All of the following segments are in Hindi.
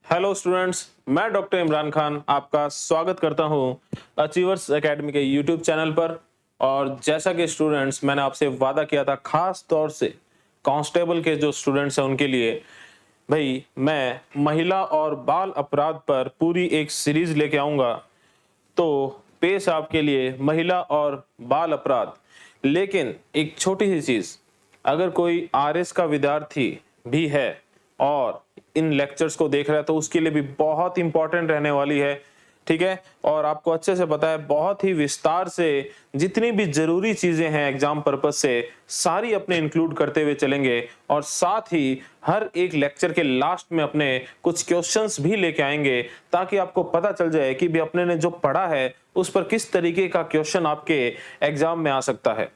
हेलो स्टूडेंट्स, मैं डॉक्टर इमरान खान आपका स्वागत करता हूं अचीवर्स एकेडमी के यूट्यूब चैनल पर। और जैसा कि स्टूडेंट्स, मैंने आपसे वादा किया था खास तौर से कांस्टेबल के जो स्टूडेंट्स हैं उनके लिए भाई मैं महिला और बाल अपराध पर पूरी एक सीरीज लेके आऊंगा। तो पेश आपके लिए महिला और बाल अपराध। लेकिन एक छोटी सी चीज, अगर कोई आरएस का विद्यार्थी भी है और इन लेक्चर्स को देख रहा है तो उसके लिए भी बहुत इंपॉर्टेंट रहने वाली है, ठीक है। और आपको अच्छे से पता है, बहुत ही विस्तार से जितनी भी जरूरी चीजें हैं एग्जाम पर्पस से सारी अपने इंक्लूड करते हुए चलेंगे। और साथ ही हर एक लेक्चर के लास्ट में अपने कुछ क्वेश्चंस भी लेके आएंगे ताकि आपको पता चल जाए कि भी अपने ने जो पढ़ा है उस पर किस तरीके का क्वेश्चन आपके एग्जाम में आ सकता है।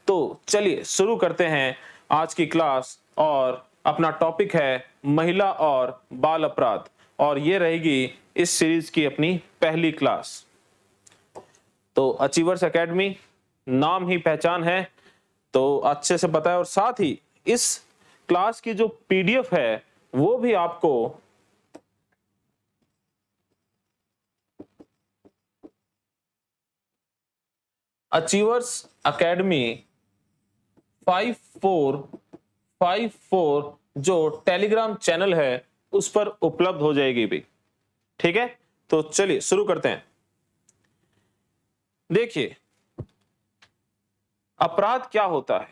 तो चलिए शुरू करते हैं आज की क्लास। और अपना टॉपिक है महिला और बाल अपराध, और ये रहेगी इस सीरीज की अपनी पहली क्लास। तो अचीवर्स एकेडमी नाम ही पहचान है, तो अच्छे से पता है। और साथ ही इस क्लास की जो पीडीएफ है वो भी आपको अचीवर्स एकेडमी 5454 जो टेलीग्राम चैनल है उस पर उपलब्ध हो जाएगी भी, ठीक है। तो चलिए शुरू करते हैं। देखिए, अपराध क्या होता है?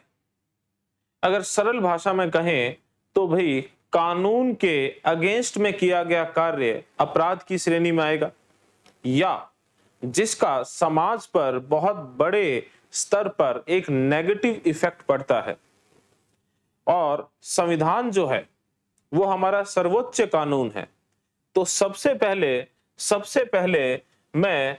अगर सरल भाषा में कहें तो भाई कानून के अगेंस्ट में किया गया कार्य अपराध की श्रेणी में आएगा, या जिसका समाज पर बहुत बड़े स्तर पर एक नेगेटिव इफेक्ट पड़ता है। और संविधान जो है वो हमारा सर्वोच्च कानून है। तो सबसे पहले मैं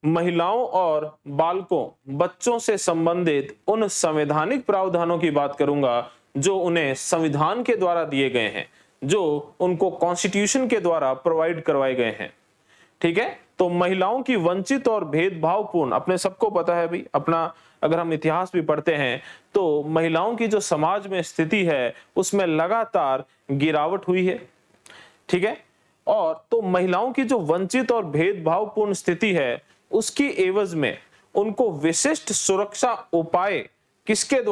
महिलाओं और बालकों, बच्चों से संबंधित उन संवैधानिक प्रावधानों की बात करूंगा जो उन्हें संविधान के द्वारा दिए गए हैं, जो उनको कॉन्स्टिट्यूशन के द्वारा प्रोवाइड करवाए गए हैं, ठीक है। तो महिलाओं की वंचित और भेदभावपूर्ण, अपने सबको पता है भी, अपना अगर हम इतिहास भी पढ़ते हैं तो महिलाओं की जो समाज में स्थिति है उसमें लगातार गिरावट हुई है, ठीक है। और तो महिलाओं की जो वंचित और भेदभावपूर्ण स्थिति है उसकी एवज में उनको विशिष्ट सुरक्षा उपाय किसके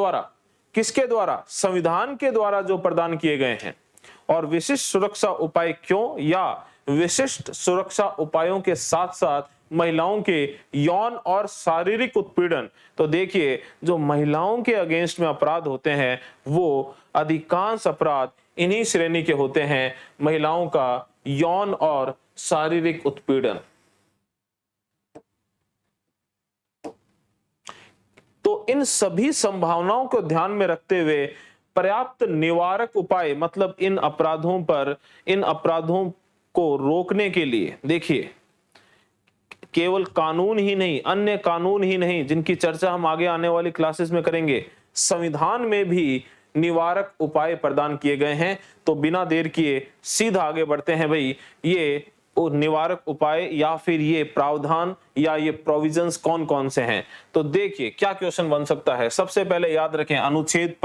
द्वारा संविधान के द्वारा जो प्रदान किए गए हैं। और विशिष्ट सुरक्षा उपाय क्यों, या विशिष्ट सुरक्षा उपायों के साथ साथ महिलाओं के यौन और शारीरिक उत्पीड़न। तो देखिए, जो महिलाओं के अगेंस्ट में अपराध होते हैं वो अधिकांश अपराध इन्हीं श्रेणी के होते हैं, महिलाओं का यौन और शारीरिक उत्पीड़न। तो इन सभी संभावनाओं को ध्यान में रखते हुए पर्याप्त निवारक उपाय, मतलब इन अपराधों को रोकने के लिए, देखिए केवल कानून ही नहीं, अन्य कानून ही नहीं जिनकी चर्चा हम आगे आने वाली क्लासेस में करेंगे, संविधान में भी निवारक उपाय प्रदान किए गए हैं। तो बिना देर किए सीधा आगे बढ़ते हैं भाई, ये निवारक उपाय या फिर ये प्रावधान या ये प्रोविजंस कौन कौन से हैं। तो देखिए क्या क्वेश्चन बन सकता है। सबसे पहले याद रखें अनुच्छेद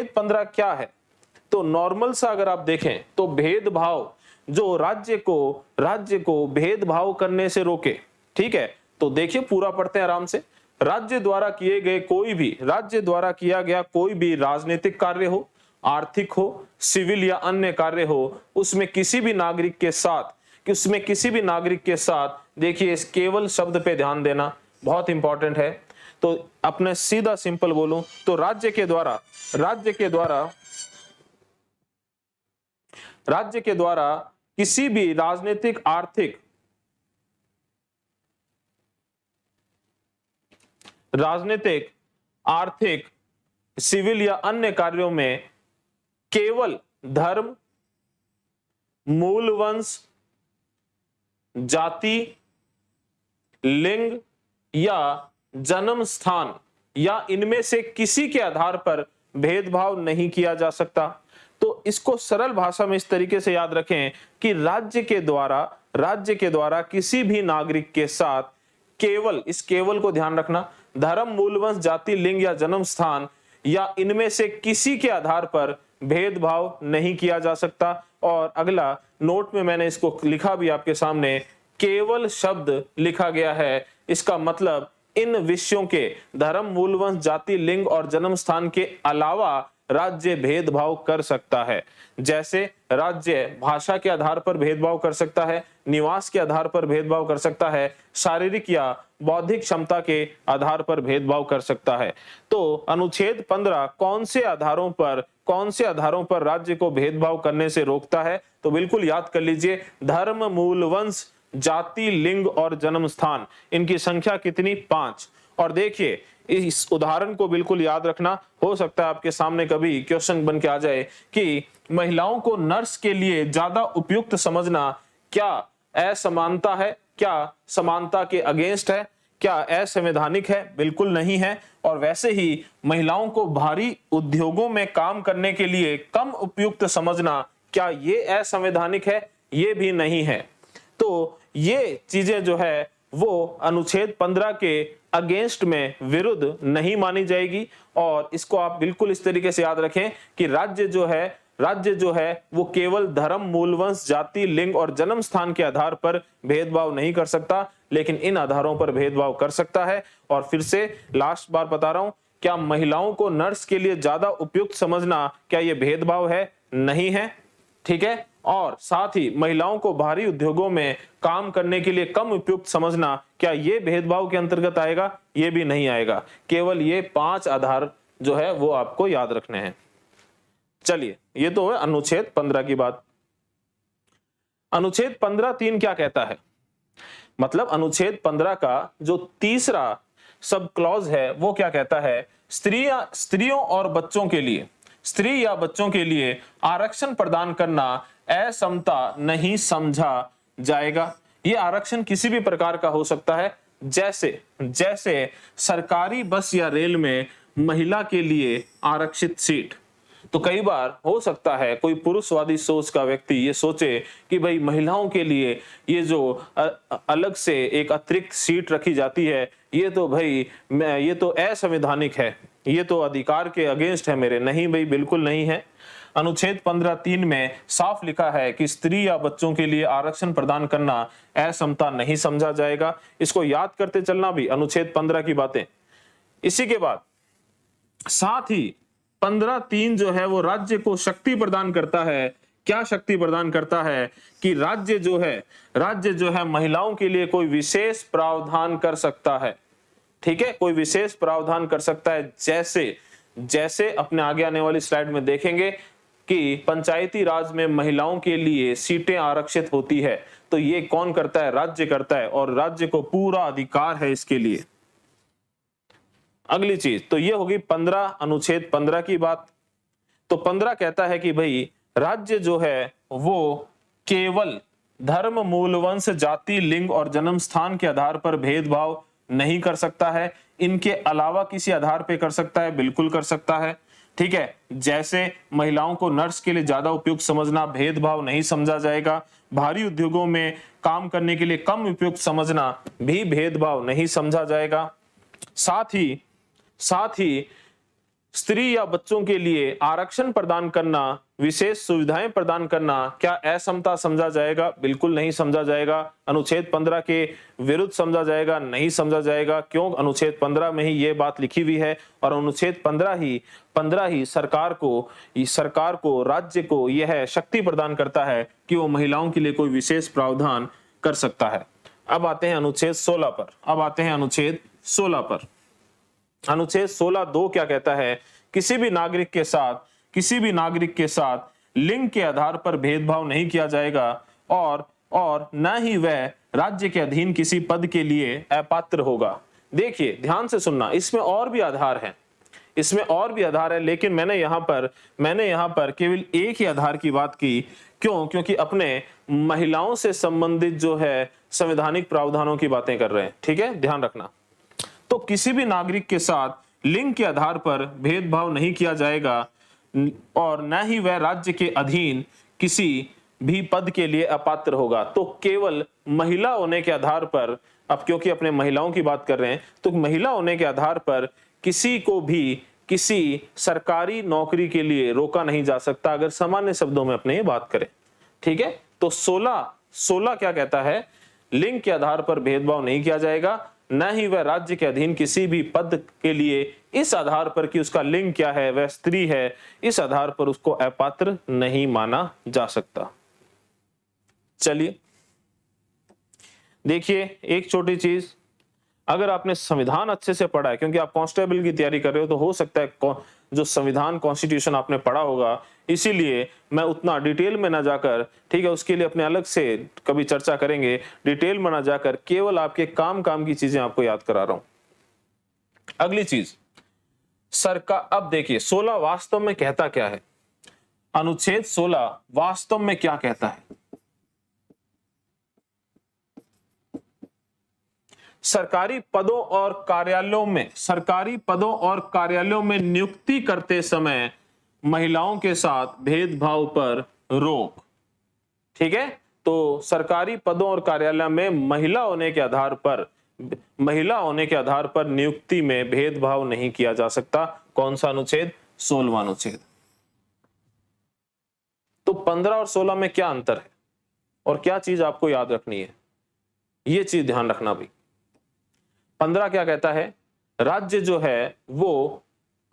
15 क्या है। तो नॉर्मल सा अगर आप देखें तो भेदभाव, जो राज्य को भेदभाव करने से रोके, ठीक है। तो देखिए पूरा पढ़ते हैं आराम से। राज्य द्वारा किया गया कोई भी राजनीतिक कार्य हो, आर्थिक हो, सिविल या अन्य कार्य हो, उसमें किसी भी नागरिक के साथ देखिए इस केवल शब्द पे ध्यान देना बहुत इंपॉर्टेंट है। तो अपने सीधा सिंपल बोलूं तो राज्य के द्वारा किसी भी राजनीतिक, आर्थिक, सिविल या अन्य कार्यों में केवल धर्म, मूल वंश, जाति, लिंग या जन्म स्थान या इनमें से किसी के आधार पर भेदभाव नहीं किया जा सकता। तो इसको सरल भाषा में इस तरीके से याद रखें कि राज्य के द्वारा किसी भी नागरिक के साथ इस केवल को ध्यान रखना, धर्म, मूल वंश, जाति, लिंग या जन्म स्थान या इनमें से किसी के आधार पर भेदभाव नहीं किया जा सकता। और अगला नोट में मैंने इसको लिखा भी आपके सामने, केवल शब्द लिखा गया है, इसका मतलब इन विषयों के धर्म, मूल वंश, जाति, लिंग और जन्म स्थान के अलावा राज्य भेदभाव कर सकता है। जैसे राज्य भाषा के आधार पर भेदभाव कर सकता है, निवास के आधार पर भेदभाव कर सकता है, शारीरिक या बौद्धिक क्षमता के आधार पर भेदभाव कर सकता है। तो अनुच्छेद 15 कौन से आधारों पर राज्य को भेदभाव करने से रोकता है? तो बिल्कुल याद कर लीजिए, धर्म, मूल वंश, जाति, लिंग और जन्म स्थान, इनकी संख्या कितनी? 5। और देखिए इस उदाहरण को बिल्कुल याद रखना, हो सकता है आपके सामने कभी क्वेश्चन बन के आ जाए कि महिलाओं को नर्स के लिए ज्यादा उपयुक्त समझना क्या असमानता है, क्या समानता के अगेंस्ट है, क्या असंवैधानिक है? बिल्कुल नहीं है। और वैसे ही महिलाओं को भारी उद्योगों में काम करने के लिए कम उपयुक्त समझना, क्या ये असंवैधानिक है? ये भी नहीं है। तो ये चीजें जो है वो अनुच्छेद 15 के अगेंस्ट में, विरुद्ध नहीं मानी जाएगी। और इसको आप बिल्कुल इस तरीके से याद रखें कि राज्य जो है वो केवल धर्म, मूल वंश, जाति, लिंग और जन्म स्थान के आधार पर भेदभाव नहीं कर सकता, लेकिन इन आधारों पर भेदभाव कर सकता है। और फिर से लास्ट बार बता रहा हूं, क्या महिलाओं को नर्स के लिए ज्यादा उपयुक्त समझना, क्या यह भेदभाव है? नहीं है। ठीक है। और साथ ही महिलाओं को भारी उद्योगों में काम करने के लिए कम उपयुक्त समझना, क्या ये भेदभाव के अंतर्गत आएगा? ये भी नहीं आएगा। केवल ये 5 आधार जो है वो आपको याद रखने हैं। चलिए, ये तो है अनुच्छेद 15 की बात। अनुच्छेद 15(3) क्या कहता है? मतलब अनुच्छेद 15 का जो तीसरा सब क्लॉज है वो क्या कहता है? स्त्रियों और बच्चों के लिए, स्त्री या बच्चों के लिए आरक्षण प्रदान करना असमता नहीं समझा जाएगा। यह आरक्षण किसी भी प्रकार का हो सकता है, जैसे सरकारी बस या रेल में महिला के लिए आरक्षित सीट। तो कई बार हो सकता है कोई पुरुषवादी सोच का व्यक्ति ये सोचे कि भाई महिलाओं के लिए ये जो अलग से एक अतिरिक्त सीट रखी जाती है, ये तो असंवैधानिक है, ये तो अधिकार के अगेंस्ट है मेरे। नहीं भाई, बिल्कुल नहीं है। अनुच्छेद 15(3) में साफ लिखा है कि स्त्री या बच्चों के लिए आरक्षण प्रदान करना असमता नहीं समझा जाएगा। इसको याद करते चलना भी अनुच्छेद 15 की बातें। इसी के बाद साथ ही 15(3) जो है वो राज्य को शक्ति प्रदान करता है। क्या शक्ति प्रदान करता है? कि राज्य जो है महिलाओं के लिए कोई विशेष प्रावधान कर सकता है। ठीक है, कोई विशेष प्रावधान कर सकता है। जैसे अपने आगे आने वाली स्लाइड में देखेंगे कि पंचायती राज में महिलाओं के लिए सीटें आरक्षित होती है, तो ये कौन करता है? राज्य करता है, और राज्य को पूरा अधिकार है इसके लिए। अगली चीज तो ये होगी 15, अनुच्छेद 15 की बात। तो 15 कहता है कि भाई राज्य जो है वो केवल धर्म, मूल वंश, जाति, लिंग और जन्म स्थान के आधार पर भेदभाव नहीं कर सकता है, इनके अलावा किसी आधार पे कर सकता है। बिल्कुल कर सकता है। ठीक है, जैसे महिलाओं को नर्स के लिए ज्यादा उपयुक्त समझना भेदभाव नहीं समझा जाएगा। भारी उद्योगों में काम करने के लिए कम उपयुक्त समझना भी भेदभाव नहीं समझा जाएगा। साथ ही स्त्री या बच्चों के लिए आरक्षण प्रदान करना, विशेष सुविधाएं प्रदान करना क्या असमता समझा जाएगा? बिल्कुल नहीं समझा जाएगा। अनुच्छेद 15 के विरुद्ध समझा जाएगा? नहीं समझा जाएगा। क्यों? अनुच्छेद 15 में ही ये बात लिखी हुई है, और अनुच्छेद 15 ही सरकार को राज्य को यह शक्ति प्रदान करता है कि वो महिलाओं के लिए कोई विशेष प्रावधान कर सकता है। अब आते हैं अनुच्छेद 16 पर। अनुच्छेद 16(2) क्या कहता है? किसी भी नागरिक के साथ लिंग के आधार पर भेदभाव नहीं किया जाएगा, और न ही वह राज्य के अधीन किसी पद के लिए अपात्र होगा। देखिए, ध्यान से सुनना, इसमें और भी आधार है, लेकिन मैंने यहाँ पर केवल एक ही आधार की बात की। क्यों? क्योंकि अपने महिलाओं से संबंधित जो है संवैधानिक प्रावधानों की बातें कर रहे हैं। ठीक है, ध्यान रखना। तो किसी भी नागरिक के साथ लिंग के आधार पर भेदभाव नहीं किया जाएगा, और न ही वह राज्य के अधीन किसी भी पद के लिए अपात्र होगा। तो केवल महिला होने के आधार पर, अब क्योंकि अपने महिलाओं की बात कर रहे हैं, तो महिला होने के आधार पर किसी को भी किसी सरकारी नौकरी के लिए रोका नहीं जा सकता, अगर सामान्य शब्दों में अपने ये बात करें। ठीक है, तो 16 क्या कहता है, लिंग के आधार पर भेदभाव नहीं किया जाएगा, न ही वह राज्य के अधीन किसी भी पद के लिए इस आधार पर कि उसका लिंग क्या है, वह स्त्री है, इस आधार पर उसको अपात्र नहीं माना जा सकता। चलिए देखिए एक छोटी चीज, अगर आपने संविधान अच्छे से पढ़ा है, क्योंकि आप कांस्टेबल की तैयारी कर रहे हो, तो हो सकता है जो संविधान कॉन्स्टिट्यूशन आपने पढ़ा होगा, इसीलिए मैं उतना डिटेल में ना जाकर, ठीक है, उसके लिए अपने अलग से कभी चर्चा करेंगे, डिटेल में ना जाकर केवल आपके काम की चीजें आपको याद करा रहा हूं। अगली चीज, सरकार, अब देखिए 16 वास्तव में कहता क्या है, अनुच्छेद 16 वास्तव में क्या कहता है। सरकारी पदों और कार्यालयों में नियुक्ति करते समय महिलाओं के साथ भेदभाव पर रोक। ठीक है, तो सरकारी पदों और कार्यालय में महिला होने के आधार पर नियुक्ति में भेदभाव नहीं किया जा सकता। कौन सा अनुच्छेद? 16वां अनुच्छेद। तो 15 और 16 में क्या अंतर है और क्या चीज आपको याद रखनी है, ये चीज ध्यान रखना भाई। 15 क्या कहता है, राज्य जो है वो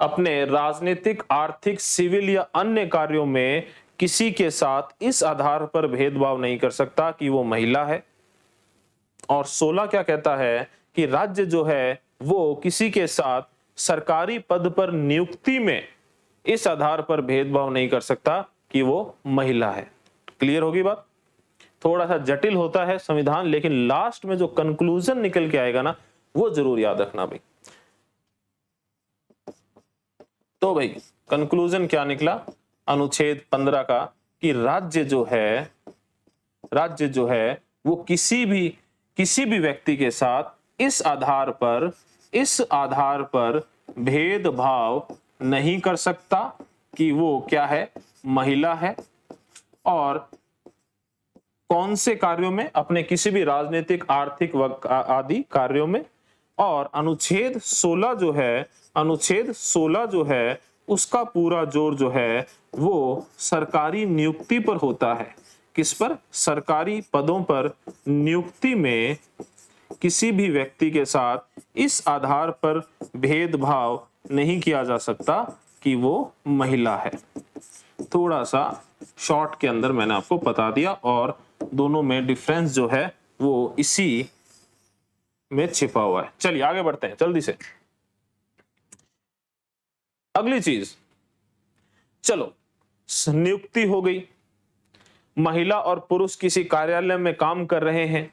अपने राजनीतिक, आर्थिक, सिविल या अन्य कार्यों में किसी के साथ इस आधार पर भेदभाव नहीं कर सकता कि वो महिला है। और 16 क्या कहता है कि राज्य जो है वो किसी के साथ सरकारी पद पर नियुक्ति में इस आधार पर भेदभाव नहीं कर सकता कि वो महिला है। क्लियर होगी बात? थोड़ा सा जटिल होता है संविधान, लेकिन लास्ट में जो कंक्लूजन निकल के आएगा ना, वो जरूर याद रखना भाई। तो भाई कंक्लूजन क्या निकला अनुच्छेद 15 का, कि राज्य जो है वो किसी भी व्यक्ति के साथ इस आधार पर भेदभाव नहीं कर सकता कि वो क्या है, महिला है। और कौन से कार्यों में? अपने किसी भी राजनीतिक, आर्थिक आदि कार्यों में। और अनुच्छेद 16 जो है उसका पूरा जोर जो है वो सरकारी नियुक्ति पर होता है। किस पर? सरकारी पदों पर नियुक्ति में किसी भी व्यक्ति के साथ इस आधार पर भेदभाव नहीं किया जा सकता कि वो महिला है। थोड़ा सा शॉर्ट के अंदर मैंने आपको बता दिया, और दोनों में डिफरेंस जो है वो इसी में छिपा हुआ है। चलिए आगे बढ़ते हैं जल्दी से। अगली चीज, चलो नियुक्ति हो गई, महिला और पुरुष किसी कार्यालय में काम कर रहे हैं,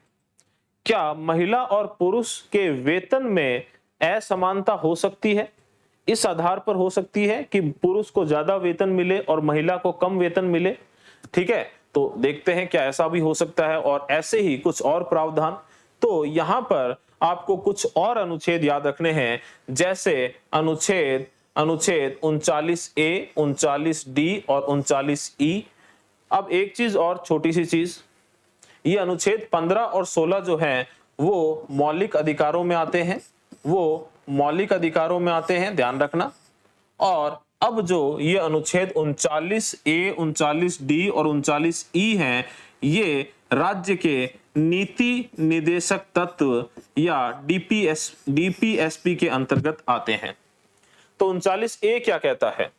क्या महिला और पुरुष के वेतन में असमानता हो सकती है? इस आधार पर हो सकती है कि पुरुष को ज्यादा वेतन मिले और महिला को कम वेतन मिले। ठीक है, तो देखते हैं क्या ऐसा भी हो सकता है, और ऐसे ही कुछ और प्रावधान। तो यहां पर आपको कुछ और अनुच्छेद याद रखने हैं, जैसे अनुच्छेद 39A, 39D और 39E। अब एक चीज और, छोटी सी चीज, ये अनुच्छेद 15 और 16 जो हैं वो मौलिक अधिकारों में आते हैं, ध्यान रखना। और अब जो ये अनुच्छेद 39A, 39D और 39E हैं, ये राज्य के नीति निदेशक तत्व या डीपीएसपी के अंतर्गत आते हैं। तो 39A क्या कहता है?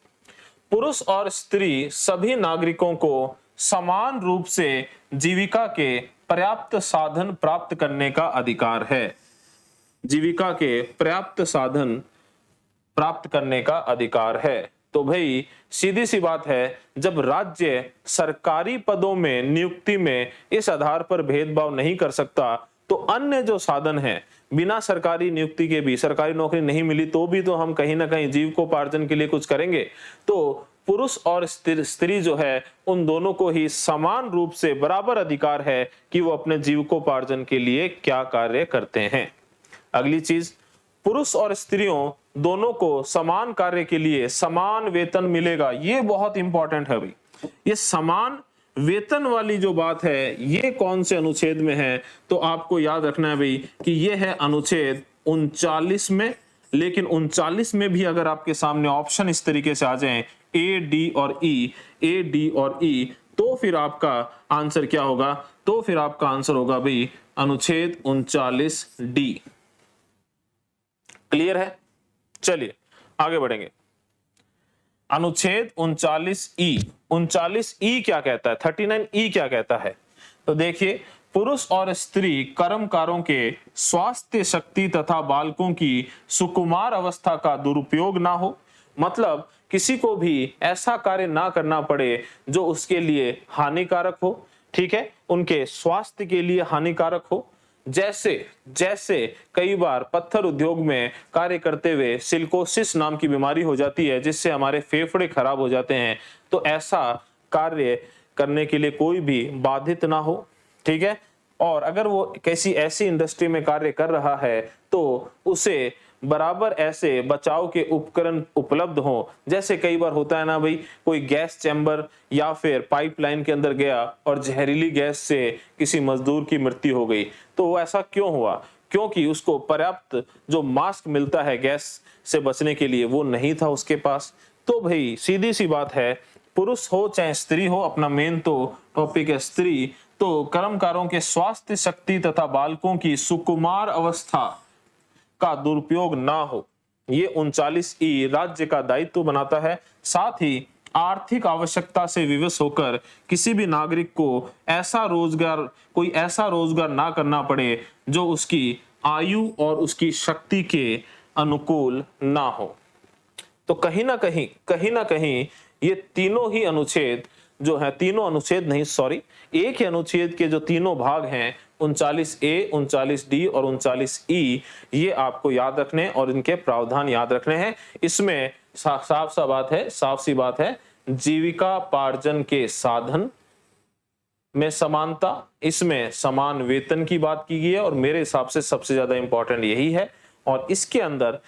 पुरुष और स्त्री सभी नागरिकों को समान रूप से जीविका के पर्याप्त साधन प्राप्त करने का अधिकार है। जीविका के पर्याप्त साधन प्राप्त करने का अधिकार है। तो भाई सीधी सी बात है, जब राज्य सरकारी पदों में नियुक्ति में इस आधार पर भेदभाव नहीं कर सकता, तो अन्य जो साधन हैं, बिना सरकारी नियुक्ति के भी, सरकारी नौकरी नहीं मिली तो भी तो हम कहीं ना कहीं जीविकोपार्जन के लिए कुछ करेंगे। तो पुरुष और स्त्री जो है, उन दोनों को ही समान रूप से बराबर अधिकार है कि वो अपने जीविकोपार्जन के लिए क्या कार्य करते हैं। अगली चीज, पुरुष और स्त्रियों दोनों को समान कार्य के लिए समान वेतन मिलेगा। ये बहुत इंपॉर्टेंट है भाई। ये समान वेतन वाली जो बात है, ये कौन से अनुच्छेद में है? तो आपको याद रखना है भाई कि ये है अनुच्छेद 39 में। लेकिन 39 में भी अगर आपके सामने ऑप्शन इस तरीके से आ जाएं ए डी और ई, ए डी और ई, तो फिर आपका आंसर क्या होगा? तो फिर आपका आंसर होगा भाई अनुच्छेद 39 डी। क्लियर है? चलिए आगे बढ़ेंगे। अनुच्छेद 39 ई, 39 ई क्या कहता है, 39 ई क्या कहता है? तो देखिए, पुरुष और स्त्री कर्मकारों के स्वास्थ्य, शक्ति तथा बालकों की सुकुमार अवस्था का दुरुपयोग ना हो, मतलब किसी को भी ऐसा कार्य ना करना पड़े जो उसके लिए हानिकारक हो, ठीक है, उनके स्वास्थ्य के लिए हानिकारक हो। जैसे जैसे कई बार पत्थर उद्योग में कार्य करते हुए सिलिकोसिस नाम की बीमारी हो जाती है जिससे हमारे फेफड़े खराब हो जाते हैं, तो ऐसा कार्य करने के लिए कोई भी बाधित ना हो, ठीक है। और अगर वो किसी ऐसी इंडस्ट्री में कार्य कर रहा है तो उसे बराबर ऐसे बचाव के उपकरण उपलब्ध हो। जैसे कई बार होता है ना भाई, कोई गैस चैम्बर या फिर पाइपलाइन के अंदर गया और जहरीली गैस से किसी मजदूर की मृत्यु हो गई, तो वो ऐसा क्यों हुआ? क्योंकि उसको पर्याप्त जो मास्क मिलता है गैस से बचने के लिए वो नहीं था उसके पास। तो भाई सीधी सी बात है, पुरुष हो चाहे स्त्री हो, अपना मेन तो टॉपिक है स्त्री, तो कर्मकारों के स्वास्थ्य, शक्ति तथा बालकों की सुकुमार अवस्था का दुरुपयोग ना हो, ये 39 ई राज्य का दायित्व बनाता है। साथ ही आर्थिक आवश्यकता से विवश होकर किसी भी नागरिक को कोई ऐसा रोजगार ना करना पड़े जो उसकी आयु और उसकी शक्ति के अनुकूल ना हो। तो कहीं ना कहीं ये तीनों ही अनुच्छेद जो है, तीनों अनुच्छेद नहीं सॉरी, एक ही अनुच्छेद के जो तीनों भाग हैं 39A, 39D और 39E, ये आपको याद रखने और इनके प्रावधान याद रखने हैं। इसमें साफ सी बात है, जीविकापार्जन के साधन में समानता, इसमें समान वेतन की बात की गई है और मेरे हिसाब से सबसे ज्यादा इंपॉर्टेंट यही है। और इसके अंदर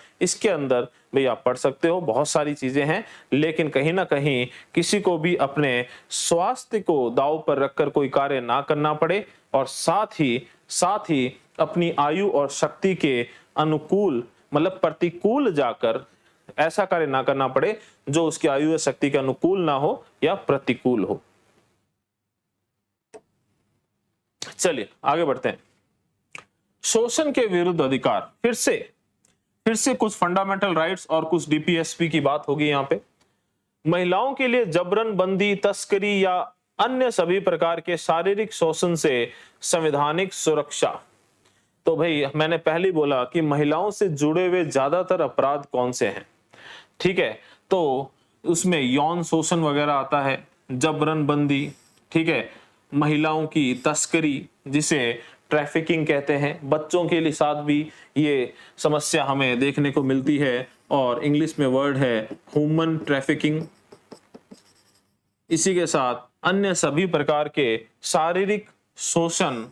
भाई आप पढ़ सकते हो, बहुत सारी चीजें हैं, लेकिन कहीं ना कहीं किसी को भी अपने स्वास्थ्य को दांव पर रखकर कोई कार्य ना करना पड़े और साथ ही अपनी आयु और शक्ति के अनुकूल मतलब प्रतिकूल जाकर ऐसा कार्य ना करना पड़े जो उसकी आयु और शक्ति के अनुकूल ना हो या प्रतिकूल हो। चलिए आगे बढ़ते हैं। शोषण के विरुद्ध अधिकार, फिर से कुछ फंडामेंटल राइट्स और कुछ डीपीएसपी की बात होगी यहाँ पे। महिलाओं के लिए जबरन बंदी, तस्करी या अन्य सभी प्रकार के शारीरिक शोषण से संवैधानिक सुरक्षा। तो भाई मैंने पहले ही बोला कि महिलाओं से जुड़े हुए ज्यादातर अपराध कौन से हैं, ठीक है, तो उसमें यौन शोषण वगैरह आता है, जबरन बंदी, ठीक है, महिलाओं की तस्करी जिसे ट्रैफिकिंग कहते हैं, बच्चों के लिए साथ भी ये समस्या हमें देखने को मिलती है और इंग्लिश में वर्ड है ह्यूमन ट्रैफिकिंग। इसी के साथ अन्य सभी प्रकार के शारीरिक शोषण,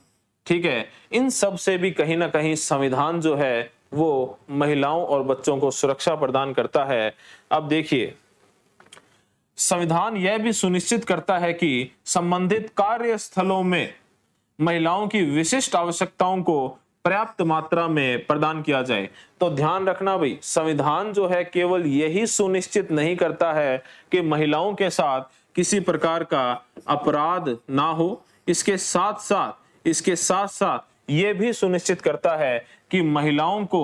ठीक है, इन सब से भी कहीं ना कहीं संविधान जो है वो महिलाओं और बच्चों को सुरक्षा प्रदान करता है। अब देखिए, संविधान यह भी सुनिश्चित करता है कि संबंधित कार्यस्थलों में महिलाओं की विशिष्ट आवश्यकताओं को पर्याप्त मात्रा में प्रदान किया जाए। तो ध्यान रखना भाई, संविधान जो है केवल यही सुनिश्चित नहीं करता है कि महिलाओं के साथ किसी प्रकार का अपराध ना हो, इसके साथ साथ ये भी सुनिश्चित करता है कि महिलाओं के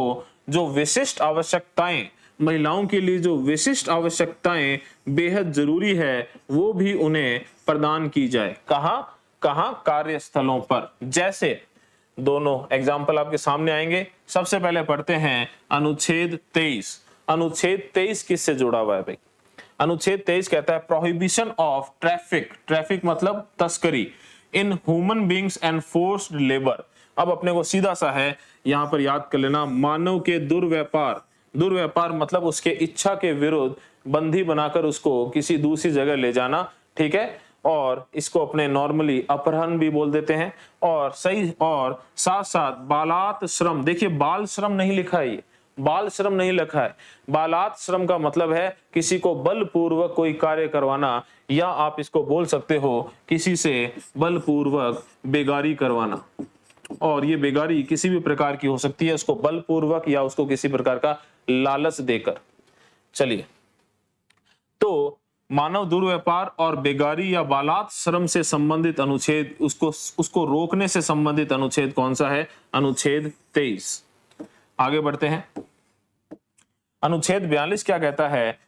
लिए जो विशिष्ट आवश्यकताएं बेहद जरूरी है वो भी उन्हें प्रदान की जाए। कहां? कार्यस्थलों पर। जैसे दोनों एग्जाम्पल आपके सामने आएंगे। सबसे पहले पढ़ते हैं अनुच्छेद 23। अनुच्छेद 23 किससे जुड़ा हुआ है भाई? अनुच्छेद 23 कहता है प्रोहिबिशन ऑफ ट्रैफिक मतलब तस्करी in human beings and forced labour. अब अपने को सीधा सा है यहां पर याद कर लेना, मानव के दुर्व्यापार मतलब उसके इच्छा के विरुद्ध बंदी बनाकर उसको किसी दूसरी जगह ले जाना, ठीक है, और इसको अपने नॉर्मली अपहरण भी बोल देते हैं। और साथ बालात श्रम, देखिए बाल श्रम नहीं लिखा है, बाल श्रम नहीं लिखा है, बालात श्रम का मतलब है किसी को बलपूर्वक कोई कार्य करवाना, या आप इसको बोल सकते हो किसी से बलपूर्वक बेगारी करवाना। और ये बेगारी किसी भी प्रकार की हो सकती है, उसको बलपूर्वक या उसको किसी प्रकार का लालच देकर। चलिए, तो मानव दुर्व्यापार और बेगारी या बालात श्रम से संबंधित अनुच्छेद, उसको रोकने से संबंधित अनुच्छेद कौन सा है? अनुच्छेद 23। आगे बढ़ते हैं। अनुच्छेद 42 क्या कहता है?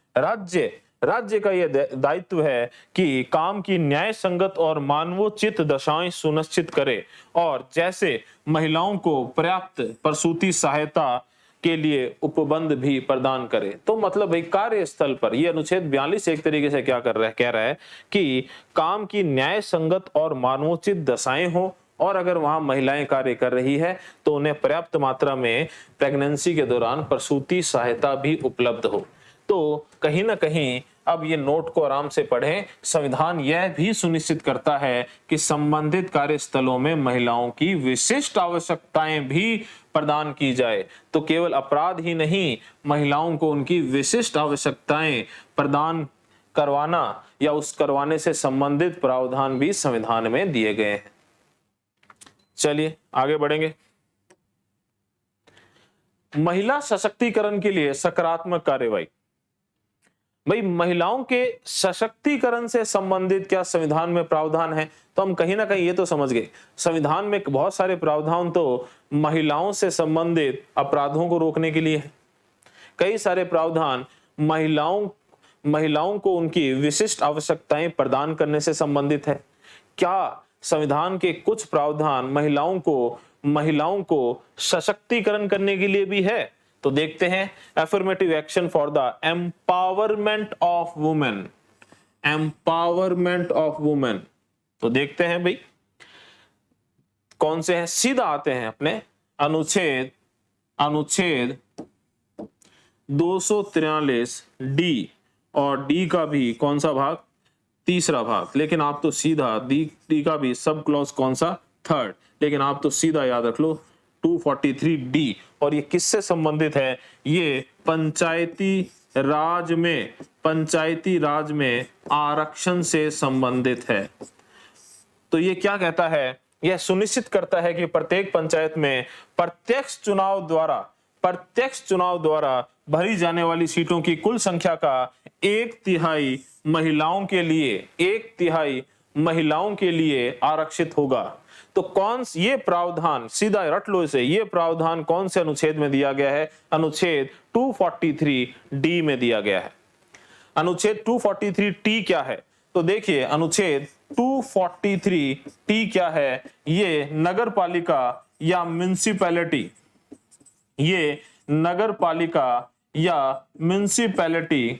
राज्य का यह दायित्व है कि काम की न्याय संगत और मानवोचित दशाएं सुनिश्चित करे और जैसे महिलाओं को पर्याप्त प्रसूति सहायता के लिए उपबंध भी प्रदान करे। तो मतलब भाई कार्यस्थल पर यह अनुच्छेद 42 एक तरीके से क्या कह रहा है कि काम की न्याय संगत और मानवोचित दशाएं हो, और अगर वहां महिलाएं कार्य कर रही है तो उन्हें पर्याप्त मात्रा में प्रेगनेंसी के दौरान प्रसूति सहायता भी उपलब्ध हो। तो कहीं ना कहीं अब ये नोट को आराम से पढ़ें। संविधान यह भी सुनिश्चित करता है कि संबंधित कार्यस्थलों में महिलाओं की विशिष्ट आवश्यकताएं भी प्रदान की जाए। तो केवल अपराध ही नहीं, महिलाओं को उनकी विशिष्ट आवश्यकताएं प्रदान करवाना या उस करवाने से संबंधित प्रावधान भी संविधान में दिए गए हैं। चलिए आगे बढ़ेंगे। महिला सशक्तिकरण के लिए सकारात्मक कार्यवाही। भाई महिलाओं के सशक्तिकरण से संबंधित क्या संविधान में प्रावधान है? तो हम कहीं ना कहीं ये तो समझ गए, संविधान में बहुत सारे प्रावधान तो महिलाओं से संबंधित अपराधों को रोकने के लिए है। कई सारे प्रावधान महिलाओं को उनकी विशिष्ट आवश्यकताएं प्रदान करने से संबंधित है। क्या संविधान के कुछ प्रावधान महिलाओं को सशक्तिकरण करने के लिए भी है? तो देखते हैं। Affirmative action for the empowerment of women, empowerment of women. तो देखते हैं भाई कौन से हैं। सीधा आते हैं अपने अनुच्छेद 243 डी, और डी का भी कौन सा भाग? तीसरा भाग। लेकिन आप तो सीधा डी का भी सब क्लॉज कौन सा? थर्ड। लेकिन आप तो सीधा याद रख लो 243 डी। और ये किससे संबंधित है? ये पंचायती राज में आरक्षण से संबंधित है। तो ये क्या कहता है? यह सुनिश्चित करता है कि प्रत्येक पंचायत में प्रत्यक्ष चुनाव द्वारा भरी जाने वाली सीटों की कुल संख्या का 1/3 महिलाओं के लिए आरक्षित होगा। तो ये प्रावधान, सीधा रट लो इसे, ये प्रावधान कौन से अनुच्छेद में दिया गया है? अनुच्छेद 243 डी में दिया गया है। अनुच्छेद 243 टी क्या है? तो देखिए अनुच्छेद 243 टी क्या है? ये नगर पालिका या म्युनिसिपैलिटी, ये नगर पालिका या म्युनिसिपैलिटी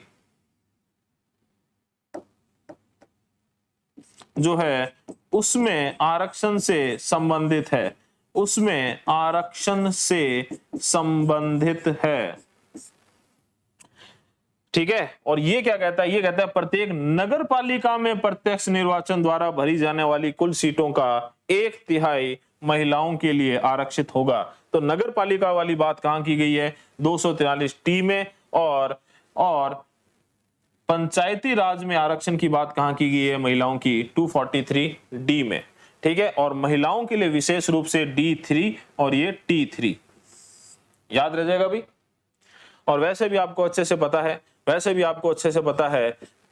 जो है उसमें आरक्षण से संबंधित है, उसमें आरक्षण से संबंधित है। ठीक है। और ये क्या कहता है? ये कहता है प्रत्येक नगर पालिका में प्रत्यक्ष निर्वाचन द्वारा भरी जाने वाली कुल सीटों का 1/3 महिलाओं के लिए आरक्षित होगा। तो नगर पालिका वाली बात कहां की गई है? 243 टी में। और पंचायती राज में आरक्षण की बात कहां की गई है महिलाओं की? 243 डी में। ठीक है। और महिलाओं के लिए विशेष रूप से D3 और ये T3 याद रह जाएगा भी। और वैसे भी आपको अच्छे से पता है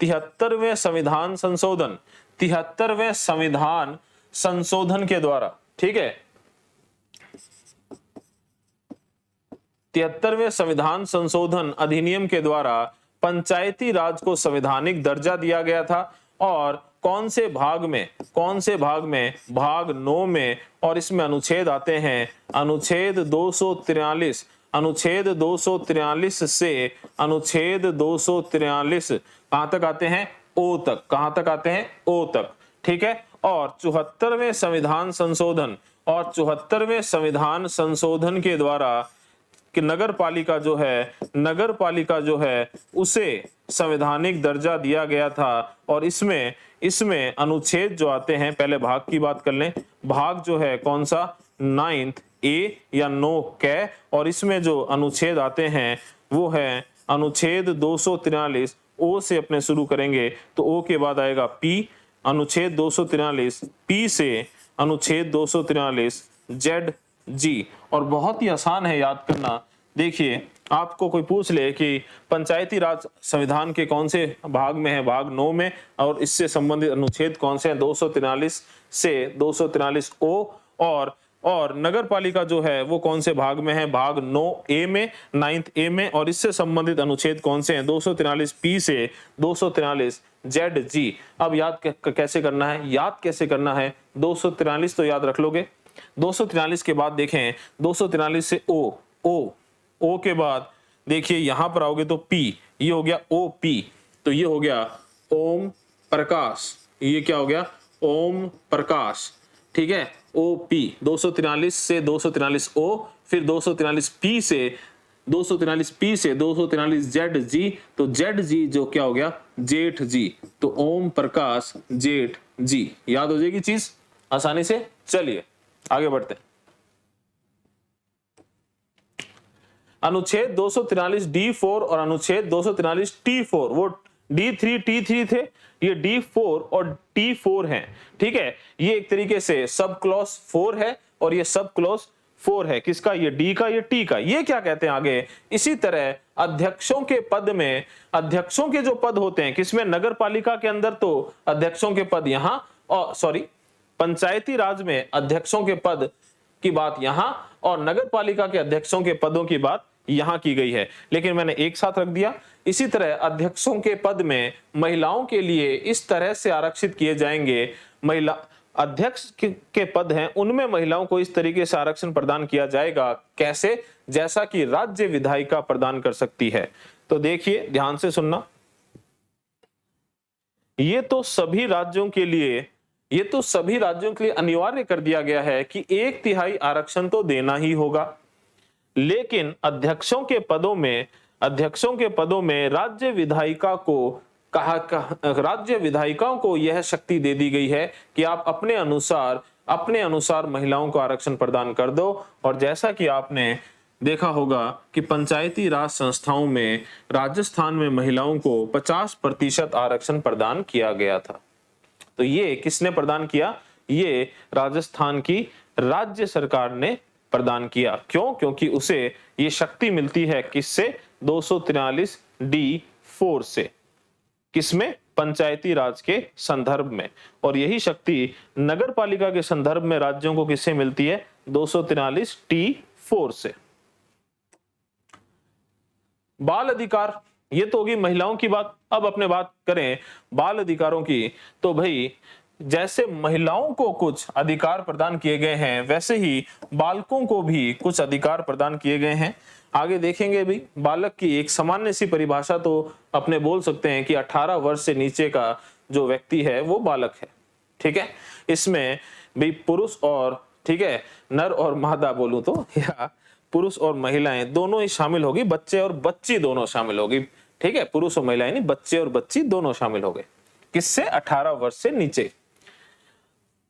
73वें संविधान संशोधन के द्वारा, ठीक है, 73वें संविधान संशोधन अधिनियम के द्वारा पंचायती राज को संवैधानिक दर्जा दिया गया था। और कौन से भाग में? भाग 9 में। और इसमें अनुच्छेद आते हैं अनुच्छेद 243 से अनुच्छेद 243 कहां तक आते हैं? ओ तक। कहां तक आते हैं? ओ तक। ठीक है। और 74वें संविधान संशोधन के द्वारा कि नगर पालिका जो है उसे संवैधानिक दर्जा दिया गया था। और इसमें अनुच्छेद जो आते हैं, पहले भाग की बात कर लें। भाग जो है कौन सा? 9th ए या 9 कै। और इसमें जो अनुच्छेद आते हैं वो है अनुच्छेद 243। ओ से अपने शुरू करेंगे तो ओ के बाद आएगा पी, अनुच्छेद 243 पी से अनुच्छेद 243 जेड जी। और बहुत ही आसान है याद करना। देखिए आपको कोई पूछ ले कि पंचायती राज संविधान के कौन से भाग में है, भाग 9 में, और इससे संबंधित अनुच्छेद कौन से हैं, 243 से 243 ओ, और नगर पालिका जो है वो कौन से भाग में है, भाग 9A में, 9th A में, और इससे संबंधित अनुच्छेद कौन से हैं, 243P से 243 ZG। अब याद कैसे करना है, याद कैसे करना है, 243 तो याद रख लोगे, 243 के बाद देखें 243 से ओ के बाद देखिए यहां पर आओगे तो P, ये हो गया OP, तो ये हो गया ओम प्रकाश, ये क्या हो गया, ओम प्रकाश, ठीक है, OP। 243 से 243 O, फिर 243 P से 243 ZG, तो ZG जो क्या हो गया, जेठ जी, तो ओम प्रकाश जेठ जी। याद हो जाएगी चीज आसानी से। चलिए आगे बढ़ते हैं। अनुच्छेद 243 D4 और अनुच्छेद 243 T4, वो D3 T3 थे, ये D4 और T4 हैं, ठीक है। ये एक तरीके से सब क्लॉज 4 है और ये सब क्लॉज 4 है, किसका, ये D का, ये T का। ये क्या कहते हैं आगे, इसी तरह अध्यक्षों के पद में, अध्यक्षों के जो पद होते हैं किसमें, नगर पालिका के अंदर तो अध्यक्षों के पद यहां, और सॉरी पंचायती राज में अध्यक्षों के पद की बात यहां, और नगर पालिका के अध्यक्षों के पदों की बात यहां की गई है, लेकिन मैंने एक साथ रख दिया। इसी तरह अध्यक्षों के पद में महिलाओं के लिए इस तरह से आरक्षित किए जाएंगे, महिला अध्यक्ष के पद हैं उनमें महिलाओं को इस तरीके से आरक्षण प्रदान किया जाएगा, कैसे, जैसा कि राज्य विधायिका प्रदान कर सकती है। तो देखिए ध्यान से सुनना, ये तो सभी राज्यों के लिए अनिवार्य कर दिया गया है कि 1/3 आरक्षण तो देना ही होगा, लेकिन अध्यक्षों के पदों में राज्य विधायिकाओं को यह शक्ति दे दी गई है कि आप अपने अनुसार महिलाओं को आरक्षण प्रदान कर दो। और जैसा कि आपने देखा होगा कि पंचायती राज संस्थाओं में राजस्थान में महिलाओं को 50% आरक्षण प्रदान किया गया था। तो ये किसने प्रदान किया, ये राजस्थान की राज्य सरकार ने प्रदान किया। क्यों, क्योंकि उसे ये शक्ति मिलती है किससे, 243 D4 से, किसमें, पंचायती राज के संदर्भ में, और यही शक्ति नगर पालिका के संदर्भ में राज्यों को किससे मिलती है, 243 T4 से। बाल अधिकार, ये तो होगी महिलाओं की बात। अब अपने बात करें बाल अधिकारों की, तो भाई जैसे महिलाओं को कुछ अधिकार प्रदान किए गए हैं वैसे ही बालकों को भी कुछ अधिकार प्रदान किए गए हैं। आगे देखेंगे भी, बालक की एक सामान्य सी परिभाषा तो अपने बोल सकते हैं कि 18 वर्ष से नीचे का जो व्यक्ति है वो बालक है, ठीक है। इसमें भी पुरुष और, ठीक है, नर और मादा बोलूं तो, या पुरुष और महिलाएं दोनों ही शामिल होगी, बच्चे और बच्ची दोनों शामिल होगी, ठीक है, पुरुष और महिलाएं नहीं, बच्चे और बच्ची दोनों शामिल हो गए, किससे, 18 वर्ष से नीचे।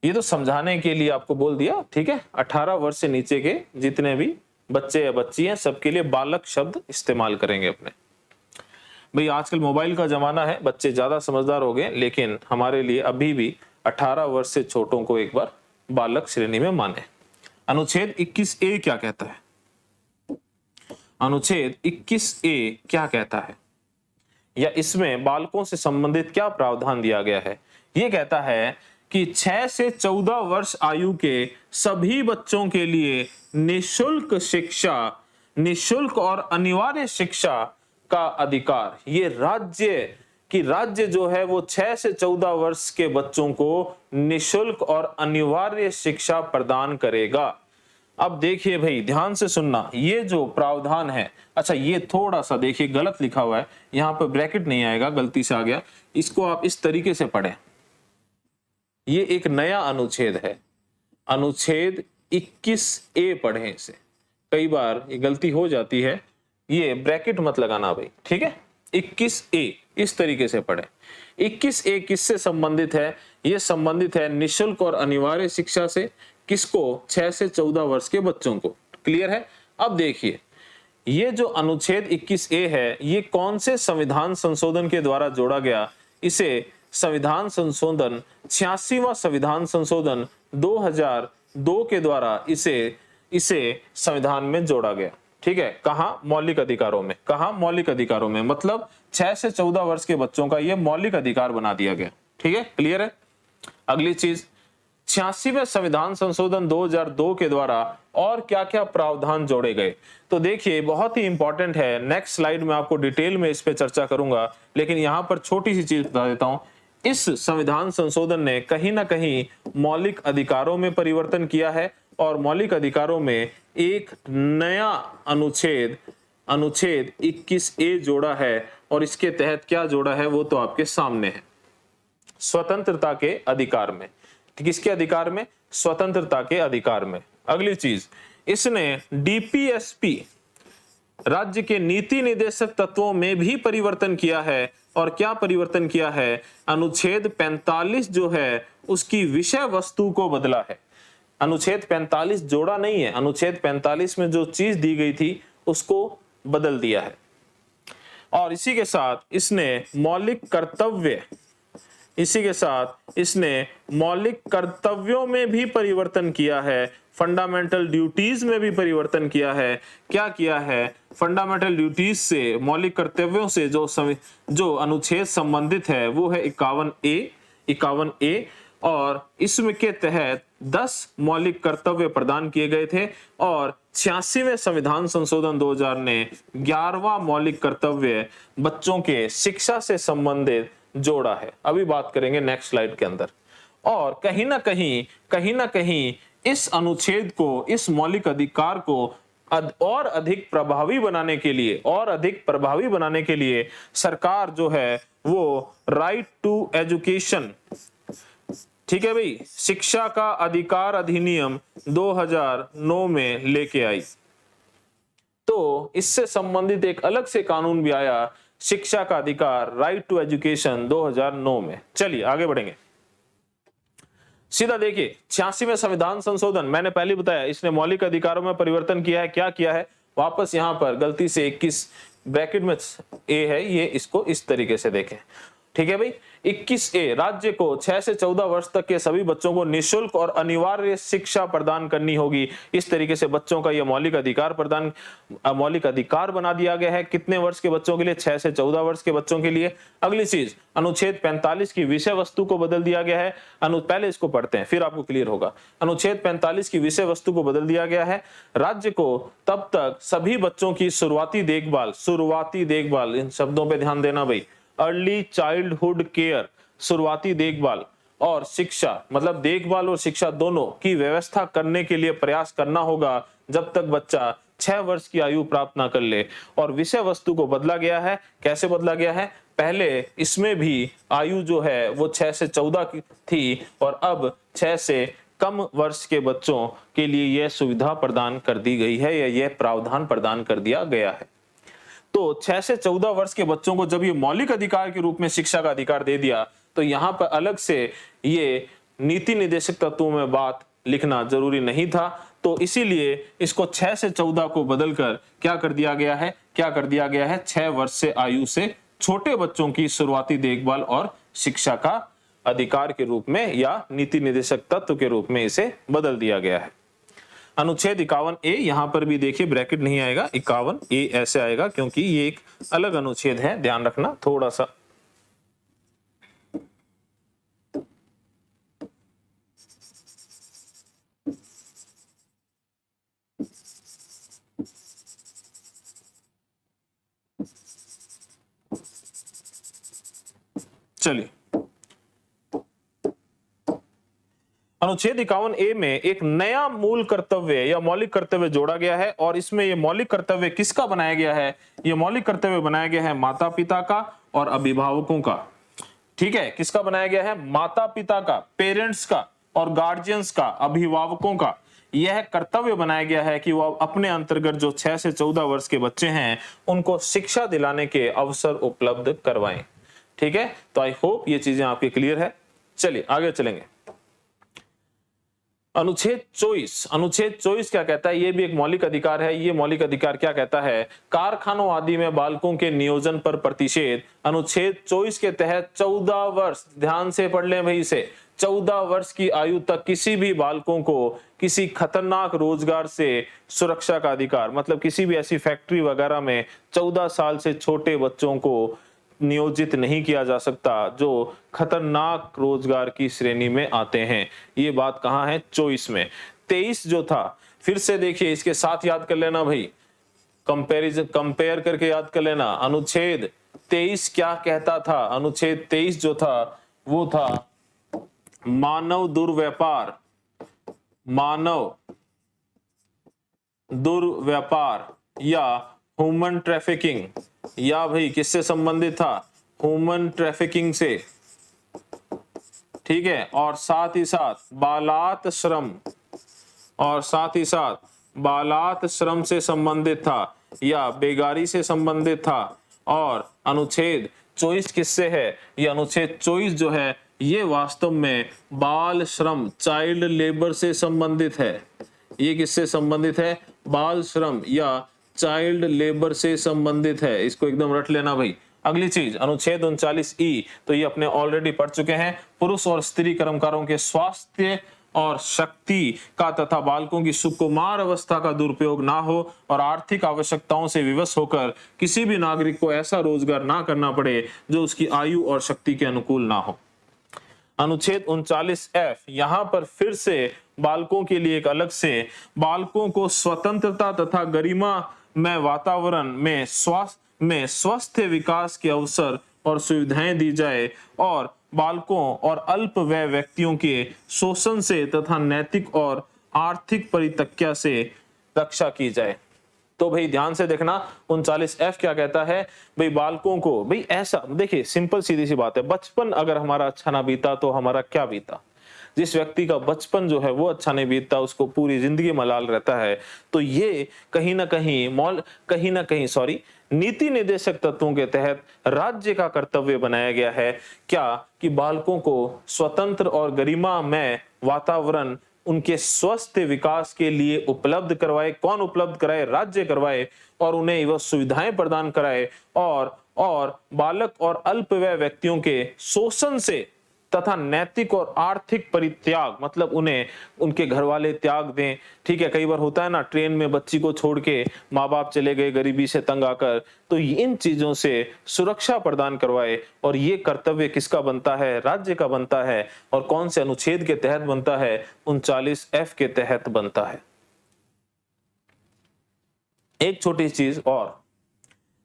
ये तो समझाने के लिए आपको बोल दिया, ठीक है। 18 वर्ष से नीचे के जितने भी बच्चे या बच्ची हैं सबके लिए बालक शब्द इस्तेमाल करेंगे अपने। भाई आजकल मोबाइल का जमाना है, बच्चे ज्यादा समझदार हो गए, लेकिन हमारे लिए अभी भी 18 वर्ष से छोटों को एक बार बालक श्रेणी में माने। अनुच्छेद 21A क्या कहता है, अनुच्छेद 21A क्या कहता है, या इसमें बालकों से संबंधित क्या प्रावधान दिया गया है। ये कहता है कि 6 से 14 वर्ष आयु के सभी बच्चों के लिए निशुल्क और अनिवार्य शिक्षा का अधिकार, ये राज्य जो है वो 6 से 14 वर्ष के बच्चों को निशुल्क और अनिवार्य शिक्षा प्रदान करेगा। अब देखिए भाई ध्यान से सुनना, ये जो प्रावधान है, अच्छा ये थोड़ा सा देखिए गलत लिखा हुआ है, यहाँ पे ब्रैकेट नहीं आएगा, गलती से आ गया, इसको आप इस तरीके से पढ़ें। ये एक नया अनुच्छेद है, अनुच्छेद 21A पढ़ें इसे, कई बार ये गलती हो जाती है, ये ब्रैकेट मत लगाना भाई, ठीक है। 21A इस तरीके से पढ़ें। 21A किससे संबंधित है, ये संबंधित है निशुल्क और अनिवार्य शिक्षा से, किसको, 6 से 14 वर्ष के बच्चों को। क्लियर है। अब देखिए ये जो अनुच्छेद 21A है ये कौन से संविधान संशोधन के द्वारा जोड़ा गया, इसे संविधान संशोधन 86वां संविधान संशोधन 2002 के द्वारा इसे संविधान में जोड़ा गया, ठीक है, कहां? मौलिक अधिकारों में। कहां? मौलिक अधिकारों में, मतलब 6 से 14 वर्ष के बच्चों का यह मौलिक अधिकार बना दिया गया। ठीक है, क्लियर है। अगली चीज, 86वें संविधान संशोधन 2002 के द्वारा और क्या क्या प्रावधान जोड़े गए? तो देखिए बहुत ही इंपॉर्टेंट है, नेक्स्ट स्लाइड में आपको डिटेल में इस पे चर्चा करूंगा, लेकिन यहां पर छोटी सी चीज बता देता हूं। इस संविधान संशोधन ने कहीं ना कहीं मौलिक अधिकारों में परिवर्तन किया है और मौलिक अधिकारों में एक नया अनुच्छेद 21A जोड़ा है और इसके तहत क्या जोड़ा है वो तो आपके सामने है, स्वतंत्रता के अधिकार में। किसके अधिकार में? स्वतंत्रता के अधिकार में। अगली चीज, इसने डीपीएसपी राज्य के नीति निदेशक तत्वों में भी परिवर्तन किया है। और क्या परिवर्तन किया है? अनुच्छेद 45 जो है उसकी विषय वस्तु को बदला है। अनुच्छेद 45 जोड़ा नहीं है, अनुच्छेद 45 में जो चीज दी गई थी उसको बदल दिया है। और इसी के साथ इसने मौलिक कर्तव्यों में भी परिवर्तन किया है, फंडामेंटल ड्यूटीज में भी परिवर्तन किया है। क्या किया है? फंडामेंटल ड्यूटीज से, मौलिक कर्तव्यों से जो अनुच्छेद संबंधित है वो है 51A और इसमें के तहत 10 मौलिक कर्तव्य प्रदान किए गए थे और 86वें संविधान संशोधन 2000 ने 11वां मौलिक कर्तव्य बच्चों के शिक्षा से संबंधित जोड़ा है। अभी बात करेंगे नेक्स्ट स्लाइड के अंदर। और कहीं ना कहीं इस अनुच्छेद को, इस मौलिक अधिकार को और अधिक प्रभावी बनाने के लिए सरकार जो है वो राइट टू एजुकेशन, ठीक है भाई, शिक्षा का अधिकार अधिनियम 2009 में लेके आई। तो इससे संबंधित एक अलग से कानून भी आया, शिक्षा का अधिकार, राइट टू एजुकेशन 2009 में। चलिए आगे बढ़ेंगे। सीधा देखिए 86वें संविधान संशोधन, मैंने पहले बताया इसने मौलिक अधिकारों में परिवर्तन किया है। क्या किया है? वापस यहां पर गलती से 21 ब्रैकेट में ए है, ये इसको इस तरीके से देखें। ठीक है भाई, 21A, राज्य को 6 से 14 वर्ष तक के सभी बच्चों को निःशुल्क और अनिवार्य शिक्षा प्रदान करनी होगी। इस तरीके से बच्चों का यह मौलिक अधिकार बना दिया गया है। कितने वर्ष के बच्चों के लिए? 6 से 14 वर्ष के बच्चों के लिए। अगली चीज, अनुच्छेद 45 की विषय वस्तु को बदल दिया गया है। पहले इसको पढ़ते हैं फिर आपको क्लियर होगा। अनुच्छेद 45 की विषय वस्तु को बदल दिया गया है। राज्य को तब तक सभी बच्चों की शुरुआती देखभाल, इन शब्दों पर ध्यान देना भाई, अर्ली चाइल्डहुड केयर, शुरुआती देखभाल, और शिक्षा, मतलब देखभाल और शिक्षा दोनों की व्यवस्था करने के लिए प्रयास करना होगा जब तक बच्चा 6 वर्ष की आयु प्राप्त ना कर ले। और विषय वस्तु को बदला गया है। कैसे बदला गया है? पहले इसमें भी आयु जो है वो 6 से 14 की थी और अब 6 से कम वर्ष के बच्चों के लिए यह सुविधा प्रदान कर दी गई है या यह प्रावधान प्रदान कर दिया गया है। तो 6 से 14 वर्ष के बच्चों को जब ये मौलिक अधिकार के रूप में शिक्षा का अधिकार दे दिया तो यहां पर अलग से ये नीति निदेशक तत्वों में बात लिखना जरूरी नहीं था। तो इसीलिए इसको 6 से 14 को बदलकर क्या कर दिया गया है? 6 वर्ष से आयु से छोटे बच्चों की शुरुआती देखभाल और शिक्षा का अधिकार के रूप में या नीति निदेशक तत्व के रूप में इसे बदल दिया गया है। अनुच्छेद 51A, यहां पर भी देखिए ब्रैकेट नहीं आएगा, 51A ऐसे आएगा क्योंकि ये एक अलग अनुच्छेद है, ध्यान रखना थोड़ा सा। चलिए, अनुच्छेद 51A में एक नया मूल कर्तव्य या मौलिक कर्तव्य जोड़ा गया है और इसमें यह मौलिक कर्तव्य किसका बनाया गया है? यह मौलिक कर्तव्य बनाया गया है माता पिता का और अभिभावकों का। ठीक है, किसका बनाया गया है? माता पिता का, पेरेंट्स का और गार्जियंस का, अभिभावकों का। यह कर्तव्य बनाया गया है कि वो अपने अंतर्गत जो 6 से 14 वर्ष के बच्चे हैं उनको शिक्षा दिलाने के अवसर उपलब्ध करवाएं। ठीक है, तो आई होप ये चीजें आपकी क्लियर है। चलिए आगे चलेंगे। अनुच्छेद 24 क्या कहता है? ये भी एक मौलिक अधिकार है। ये मौलिक अधिकार क्या कहता है? कारखानों आदि में बालकों के नियोजन पर प्रतिषेध। अनुच्छेद 24 के तहत 14 वर्ष, ध्यान से पढ़ लें भाई इसे, 14 वर्ष की आयु तक किसी भी बालकों को किसी खतरनाक रोजगार से सुरक्षा का अधिकार, मतलब किसी भी ऐसी फैक्ट्री वगैरह में 14 साल से छोटे बच्चों को नियोजित नहीं किया जा सकता जो खतरनाक रोजगार की श्रेणी में आते हैं। ये बात कहाँ है? 24 में। 23 जो था, फिर से देखिए, इसके साथ याद कर लेना भाई, कंपेयर करके याद कर लेना। अनुच्छेद 23 क्या कहता था? अनुच्छेद 23 जो था वो था मानव दुर्व्यापार, मानव दुर्व्यापार या ह्यूमन ट्रैफिकिंग, या भाई किससे संबंधित था? ह्यूमन ट्रैफिकिंग से, ठीक है। और साथ ही साथ बालात श्रम, और साथ ही साथ बालात श्रम से संबंधित था या बेगारी से संबंधित था। और अनुच्छेद 24 किससे है? ये अनुच्छेद 24 जो है ये वास्तव में बाल श्रम, चाइल्ड लेबर से संबंधित है। ये किससे संबंधित है? बाल श्रम या चाइल्ड लेबर से संबंधित है। इसको एकदम रट लेना भाई। अगली चीज अनुच्छेद 39E, तो ये अपने ऑलरेडी पढ़ चुके हैं। पुरुष और स्त्री कर्मकारों के स्वास्थ्य और शक्ति का तथा बालकों की सुकुमार अवस्था का दुरुपयोग ना हो और आर्थिक आवश्यकताओं से विवश होकर किसी भी नागरिक को ऐसा रोजगार ना करना पड़े जो उसकी आयु और शक्ति के अनुकूल ना हो। अनुच्छेद 39F, यहाँ पर फिर से बालकों के लिए एक अलग से, बालकों को स्वतंत्रता तथा गरिमा में वातावरण में स्वस्थ विकास के अवसर और सुविधाएं दी जाए और बालकों और अल्प वय व्यक्तियों के शोषण से तथा नैतिक और आर्थिक परितक्या से रक्षा की जाए। तो भाई ध्यान से देखना, 39F क्या कहता है? भाई बालकों को, भाई ऐसा देखिए, सिंपल सीधी सी बात है, बचपन अगर हमारा अच्छा ना बीता तो हमारा क्या बीता? जिस व्यक्ति का बचपन जो है वो अच्छा नहीं बीतता, उसको पूरी जिंदगी मलाल रहता है। तो ये कहीं ना कहीं नीति निर्देशक तत्वों के तहत राज्य का कर्तव्य बनाया गया है क्या? कि बालकों को स्वतंत्र और गरिमा में वातावरण उनके स्वस्थ विकास के लिए उपलब्ध करवाए। कौन उपलब्ध कराए? राज्य करवाए, और उन्हें वह सुविधाएं प्रदान कराए, और बालक और अल्पवय व्यक्तियों के शोषण से तथा नैतिक और आर्थिक परित्याग, मतलब उन्हें उनके घर वाले त्याग दें। ठीक है, कई बार होता है ना, ट्रेन में बच्ची को छोड़ के माँ बाप चले गए गरीबी से तंग आकर, तो इन चीजों से सुरक्षा प्रदान करवाए। और ये कर्तव्य किसका बनता है? राज्य का बनता है। और कौन से अनुच्छेद के तहत बनता है? 39F के तहत बनता है। एक छोटी चीज और,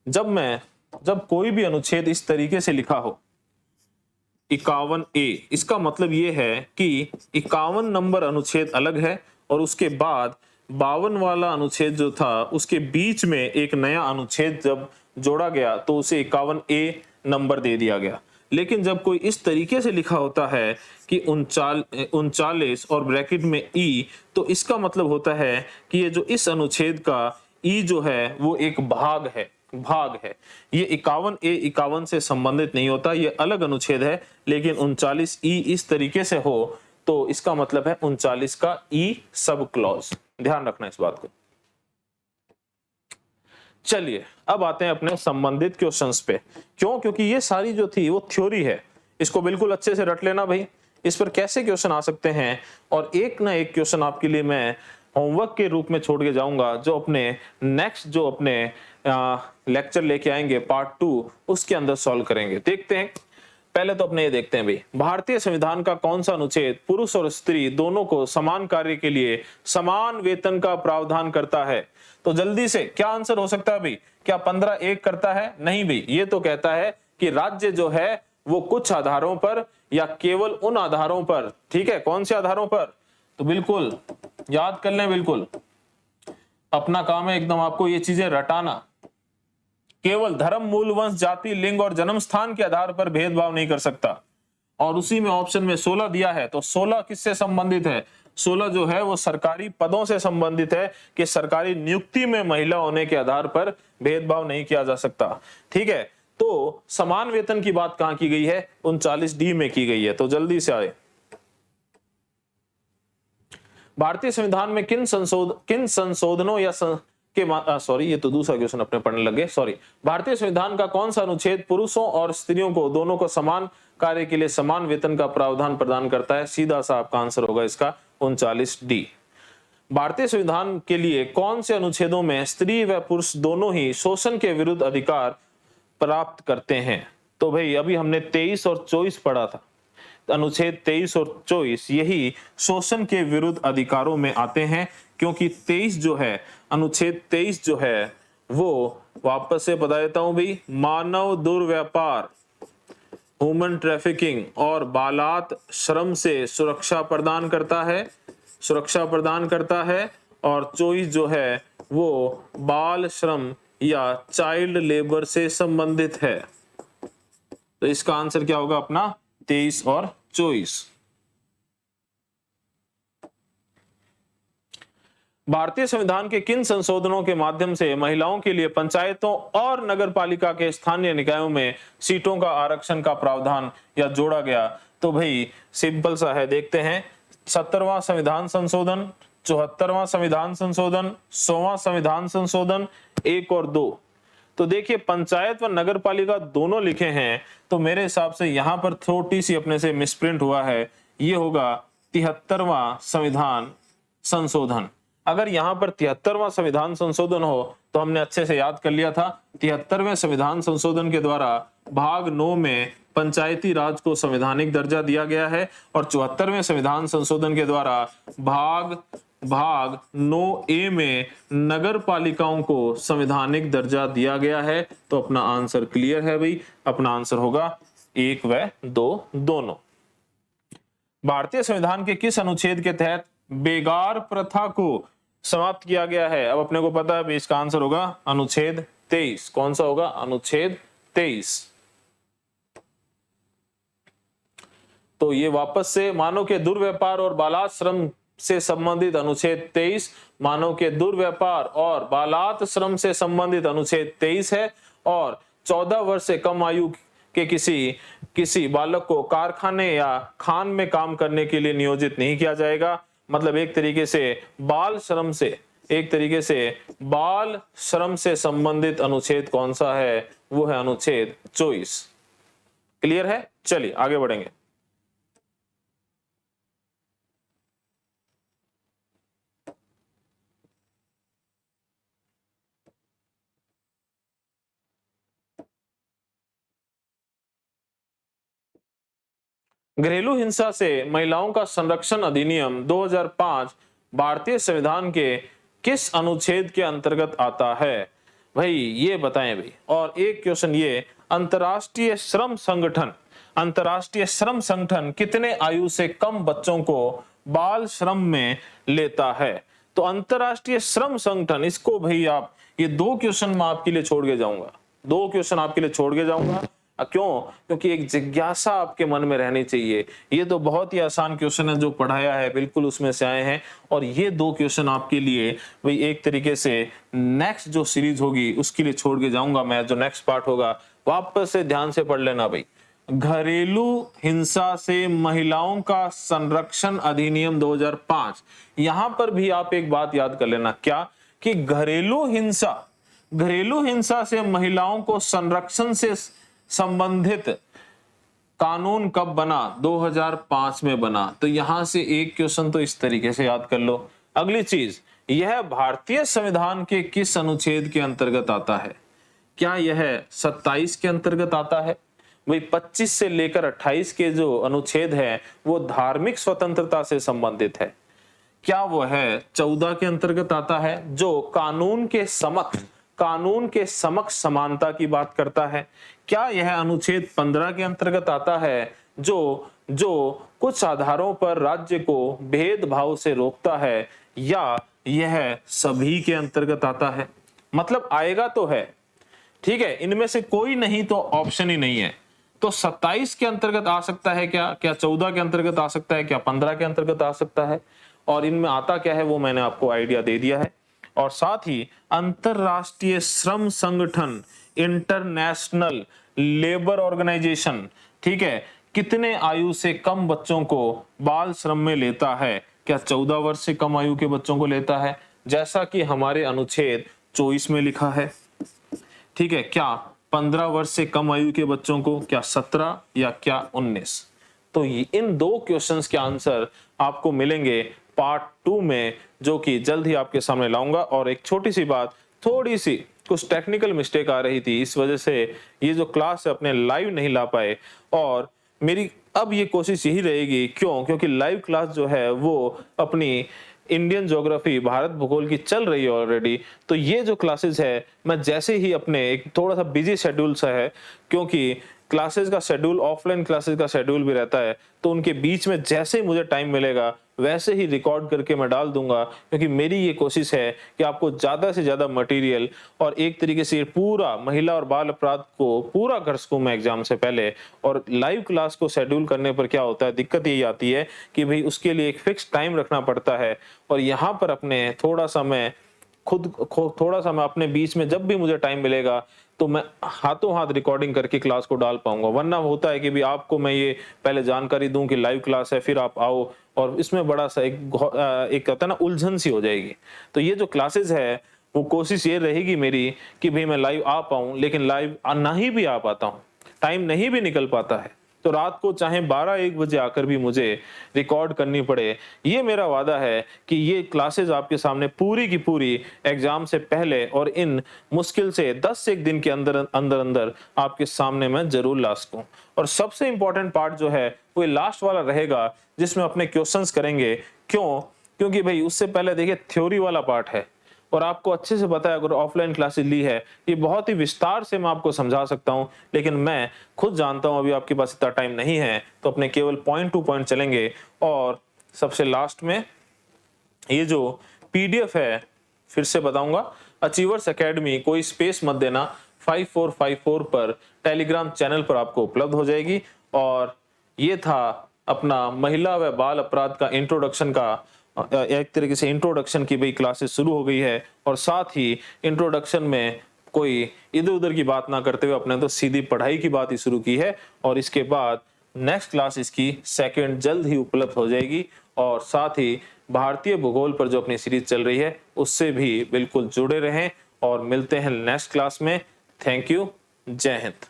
जब कोई भी अनुच्छेद इस तरीके से लिखा हो 51A, इसका मतलब ये है कि 51 नंबर अनुच्छेद अलग है और उसके बाद 52 वाला अनुच्छेद जो था उसके बीच में एक नया अनुच्छेद जब जोड़ा गया तो उसे 51A नंबर दे दिया गया। लेकिन जब कोई इस तरीके से लिखा होता है कि 39 और ब्रैकेट में ई, तो इसका मतलब होता है कि ये जो इस अनुच्छेद का ई जो है वो एक भाग है। ये 51A 51 से संबंधित नहीं होता, ये अलग अनुच्छेद है। लेकिन 39E इस तरीके से हो तो इसका मतलब है 39 का ई सब क्लॉज। ध्यान रखना इस बात को। चलिए अब आते हैं अपने संबंधित क्वेश्चंस पे। क्यों? क्योंकि ये सारी जो थी वो थ्योरी है, इसको बिल्कुल अच्छे से रट लेना भाई। इस पर कैसे क्वेश्चन आ सकते हैं, और एक ना एक क्वेश्चन आपके लिए मैं होमवर्क के रूप में छोड़ के जाऊंगा, जो अपने नेक्स्ट जो अपने लेक्चर लेके आएंगे पार्ट 2, उसके अंदर सॉल्व करेंगे। देखते हैं, पहले तो अपने ये देखते हैं भाई, भारतीय संविधान का कौन सा अनुच्छेद पुरुष और स्त्री दोनों को समान कार्य के लिए समान वेतन का प्रावधान करता है? तो जल्दी से क्या आंसर हो सकता है भाई? क्या 15(1) करता है? नहीं भाई, ये तो कहता है कि राज्य जो है वो कुछ आधारों पर या केवल उन आधारों पर, ठीक है, कौन से आधारों पर? तो बिल्कुल याद कर लें, बिल्कुल अपना काम है एकदम आपको ये चीजें रटाना। केवल धर्म, मूल, वंश, जाति, लिंग और जन्म स्थान के आधार पर भेदभाव नहीं कर सकता। और उसी में ऑप्शन में 16 दिया है, तो 16 किससे संबंधित है? 16 जो है वो सरकारी पदों से संबंधित है कि सरकारी नियुक्ति में महिला होने के आधार पर भेदभाव नहीं किया जा सकता। ठीक है, तो समान वेतन की बात कहां की गई है? 39D में की गई है। तो जल्दी से आए, भारतीय संविधान में किन संशोधनों या सॉरी ये तो दूसरा क्वेश्चन अपने पढ़ने लगे, सॉरी। भारतीय संविधान का कौन सा अनुच्छेद पुरुषों और स्त्रियों को दोनों को समान कार्य के लिए समान वेतन का प्रावधान प्रदान करता है? सीधा सा आपका आंसर होगा इसका 39D। भारतीय संविधान के लिए कौन से अनुच्छेदों में स्त्री व पुरुष दोनों ही शोषण के विरुद्ध अधिकार प्राप्त करते हैं? तो भाई अभी हमने 23 और 24 पढ़ा था, अनुच्छेद 23 और 24 यही शोषण के विरुद्ध अधिकारों में आते हैं, क्योंकि 23 जो है, अनुच्छेद 23 जो है वो वापस से बता देता हूं भाई, मानव दुर्व्यापार, ह्यूमन ट्रैफिकिंग और बालात श्रम से सुरक्षा प्रदान करता है, और 24 जो है वो बाल श्रम या चाइल्ड लेबर से संबंधित है। तो इसका आंसर क्या होगा अपना 23 और 24। भारतीय संविधान के किन संशोधनों के माध्यम से महिलाओं के लिए पंचायतों और नगरपालिका के स्थानीय निकायों में सीटों का आरक्षण का प्रावधान या जोड़ा गया? तो भाई सिंपल सा है, देखते हैं। 70वां संविधान संशोधन, 74वां संविधान संशोधन, 100वां संविधान संशोधन 1 और 2। तो देखिए पंचायत व नगरपालिका दोनों लिखे हैं, तो मेरे हिसाब से यहां पर छोटी सी अपने से मिसप्रिंट हुआ है, ये होगा 73वां संविधान संशोधन। अगर यहां पर 73वां संविधान संशोधन हो तो हमने अच्छे से याद कर लिया था। 73वें संविधान संशोधन के द्वारा भाग 9 में पंचायती राज को संवैधानिक दर्जा दिया गया है, और 74वें संविधान संशोधन के द्वारा भाग 9A में नगर पालिकाओं को संवैधानिक दर्जा दिया गया है। तो अपना आंसर क्लियर है भाई, अपना आंसर होगा 1 व 2 दोनों। भारतीय संविधान के किस अनुच्छेद के तहत बेगार प्रथा को समाप्त किया गया है? अब अपने को पता है इसका आंसर होगा अनुच्छेद 23। कौन सा होगा? अनुच्छेद 23। तो ये वापस से मानव के दुर्व्यापार और बालात श्रम से संबंधित अनुच्छेद 23, मानव के दुर्व्यापार और बालात श्रम से संबंधित अनुच्छेद 23 है, और 14 वर्ष से कम आयु के किसी बालक को कारखाने या खान में काम करने के लिए नियोजित नहीं किया जाएगा। मतलब एक तरीके से बाल श्रम से संबंधित अनुच्छेद कौन सा है? वो है अनुच्छेद 24। क्लियर है? चलिए आगे बढ़ेंगे। घरेलू हिंसा से महिलाओं का संरक्षण अधिनियम 2005 भारतीय संविधान के किस अनुच्छेद के अंतर्गत आता है? भाई ये बताएं भाई। और एक क्वेश्चन ये, अंतर्राष्ट्रीय श्रम संगठन कितने आयु से कम बच्चों को बाल श्रम में लेता है? तो अंतर्राष्ट्रीय श्रम संगठन, इसको भाई आप, ये 2 क्वेश्चन मैं आपके लिए छोड़ के जाऊंगा। क्यों? क्योंकि एक जिज्ञासा आपके मन में रहनी चाहिए। ये तो बहुत ही आसान क्वेश्चन है जो पढ़ाया है, बिल्कुल उसमें से आए हैं, और ये 2 क्वेश्चन आपके लिए भाई एक तरीके से नेक्स्ट जो सीरीज होगी उसके लिए छोड़ के जाऊंगा मैं। जो नेक्स्ट पार्ट होगा वापस से ध्यान से पढ़ लेना भाई। घरेलू हिंसा से महिलाओं का संरक्षण अधिनियम 2005। यहां पर भी आप एक बात याद कर लेना, क्या कि घरेलू हिंसा से महिलाओं को संरक्षण से संबंधित कानून कब बना? 2005 में बना। तो यहां से एक क्वेश्चन तो इस तरीके से याद कर लो। अगली चीज, यह भारतीय संविधान के किस अनुच्छेद के अंतर्गत आता है? क्या यह 27 के अंतर्गत आता है? भाई 25 से लेकर 28 के जो अनुच्छेद है वो धार्मिक स्वतंत्रता से संबंधित है। क्या वो है 14 के अंतर्गत आता है, जो कानून के समक्ष समानता की बात करता है? क्या यह अनुच्छेद 15 के अंतर्गत आता है, जो कुछ आधारों पर राज्य को भेदभाव से रोकता है? या यह सभी के अंतर्गत आता है? मतलब आएगा तो है, ठीक है, इनमें से कोई नहीं तो ऑप्शन ही नहीं है। तो 27 के अंतर्गत आ सकता है क्या? क्या 14 के अंतर्गत आ सकता है? क्या 15 के अंतर्गत आ सकता है? और इनमें आता क्या है वो मैंने आपको आइडिया दे दिया है। और साथ ही अंतरराष्ट्रीय श्रम संगठन, इंटरनेशनल लेबर ऑर्गेनाइजेशन, ठीक है, कितने आयु से कम बच्चों को बाल श्रम में लेता है? क्या 14 वर्ष से कम आयु के बच्चों को लेता है, जैसा कि हमारे अनुच्छेद 24 में लिखा है? ठीक है, क्या 15 वर्ष से कम आयु के बच्चों को, क्या 17 या क्या 19? तो इन दो क्वेश्चंस के आंसर आपको मिलेंगे पार्ट 2 में, जो कि जल्द ही आपके सामने लाऊंगा। और एक छोटी सी बात, थोड़ी सी कुछ टेक्निकल मिस्टेक आ रही थी, इस वजह से ये जो क्लास है अपने लाइव नहीं ला पाए, और मेरी अब ये कोशिश यही रहेगी, क्योंकि लाइव क्लास जो है वो अपनी इंडियन ज्योग्राफी, भारत भूगोल की चल रही है ऑलरेडी। तो ये जो क्लासेस है, मैं जैसे ही अपने एक थोड़ा सा बिजी शेड्यूल सा है, क्योंकि क्लासेस का शेड्यूल, ऑफलाइन क्लासेस का शेड्यूल भी रहता है, तो उनके बीच में जैसे ही मुझे टाइम मिलेगा वैसे ही रिकॉर्ड करके मैं डाल दूंगा, क्योंकि मेरी ये कोशिश है कि आपको ज्यादा से ज्यादा मटेरियल और एक तरीके से पूरा महिला और बाल अपराध को पूरा कर सकूं मैं एग्जाम से पहले। और लाइव क्लास को शेड्यूल करने पर क्या होता है, दिक्कत यही आती है कि भाई उसके लिए एक फिक्स टाइम रखना पड़ता है, और यहाँ पर अपने थोड़ा सा मैं अपने बीच में जब भी मुझे टाइम मिलेगा तो मैं हाथों हाथ रिकॉर्डिंग करके क्लास को डाल पाऊंगा। वरना होता है कि भी आपको मैं ये पहले जानकारी दूं कि लाइव क्लास है, फिर आप आओ, और इसमें बड़ा सा एक कहता है ना उलझन सी हो जाएगी। तो ये जो क्लासेस है वो कोशिश ये रहेगी मेरी कि भाई मैं लाइव आ पाऊं, लेकिन लाइव ना ही भी आ पाता हूं, टाइम नहीं भी निकल पाता है, तो रात को चाहे 12-1 बजे आकर भी मुझे रिकॉर्ड करनी पड़े। ये मेरा वादा है कि ये क्लासेस आपके सामने पूरी की पूरी एग्जाम से पहले और इन मुश्किल से 10 से 1 दिन के अंदर अंदर आपके सामने मैं जरूर ला सकूं। और सबसे इंपॉर्टेंट पार्ट जो है वो लास्ट वाला रहेगा, जिसमें अपने क्वेश्चंस करेंगे। क्योंकि भाई उससे पहले देखिए थ्योरी वाला पार्ट है, और आपको अच्छे से पता है, अगर ऑफलाइन क्लासेस ली है, ये बहुत ही विस्तार से मैं आपको समझा सकता हूं, लेकिन मैं खुद जानता हूं अभी आपके पास इतना टाइम नहीं है, तो अपने केवल पॉइंट टू पॉइंट चलेंगे। और सबसे लास्ट में ये जो पीडीएफ है फिर से बताऊंगा, अचीवर्स एकेडमी, कोई स्पेस मत देना, 5454 पर टेलीग्राम चैनल पर आपको उपलब्ध हो जाएगी। और ये था अपना महिला व बाल अपराध का इंट्रोडक्शन का एक तरीके से इंट्रोडक्शन की भाई क्लासेस शुरू हो गई है, और साथ ही इंट्रोडक्शन में कोई इधर उधर की बात ना करते हुए अपने तो सीधी पढ़ाई की बात ही शुरू की है। और इसके बाद नेक्स्ट क्लास इसकी सेकंड जल्द ही उपलब्ध हो जाएगी, और साथ ही भारतीय भूगोल पर जो अपनी सीरीज चल रही है उससे भी बिल्कुल जुड़े रहें, और मिलते हैं नेक्स्ट क्लास में। थैंक यू, जय हिंद।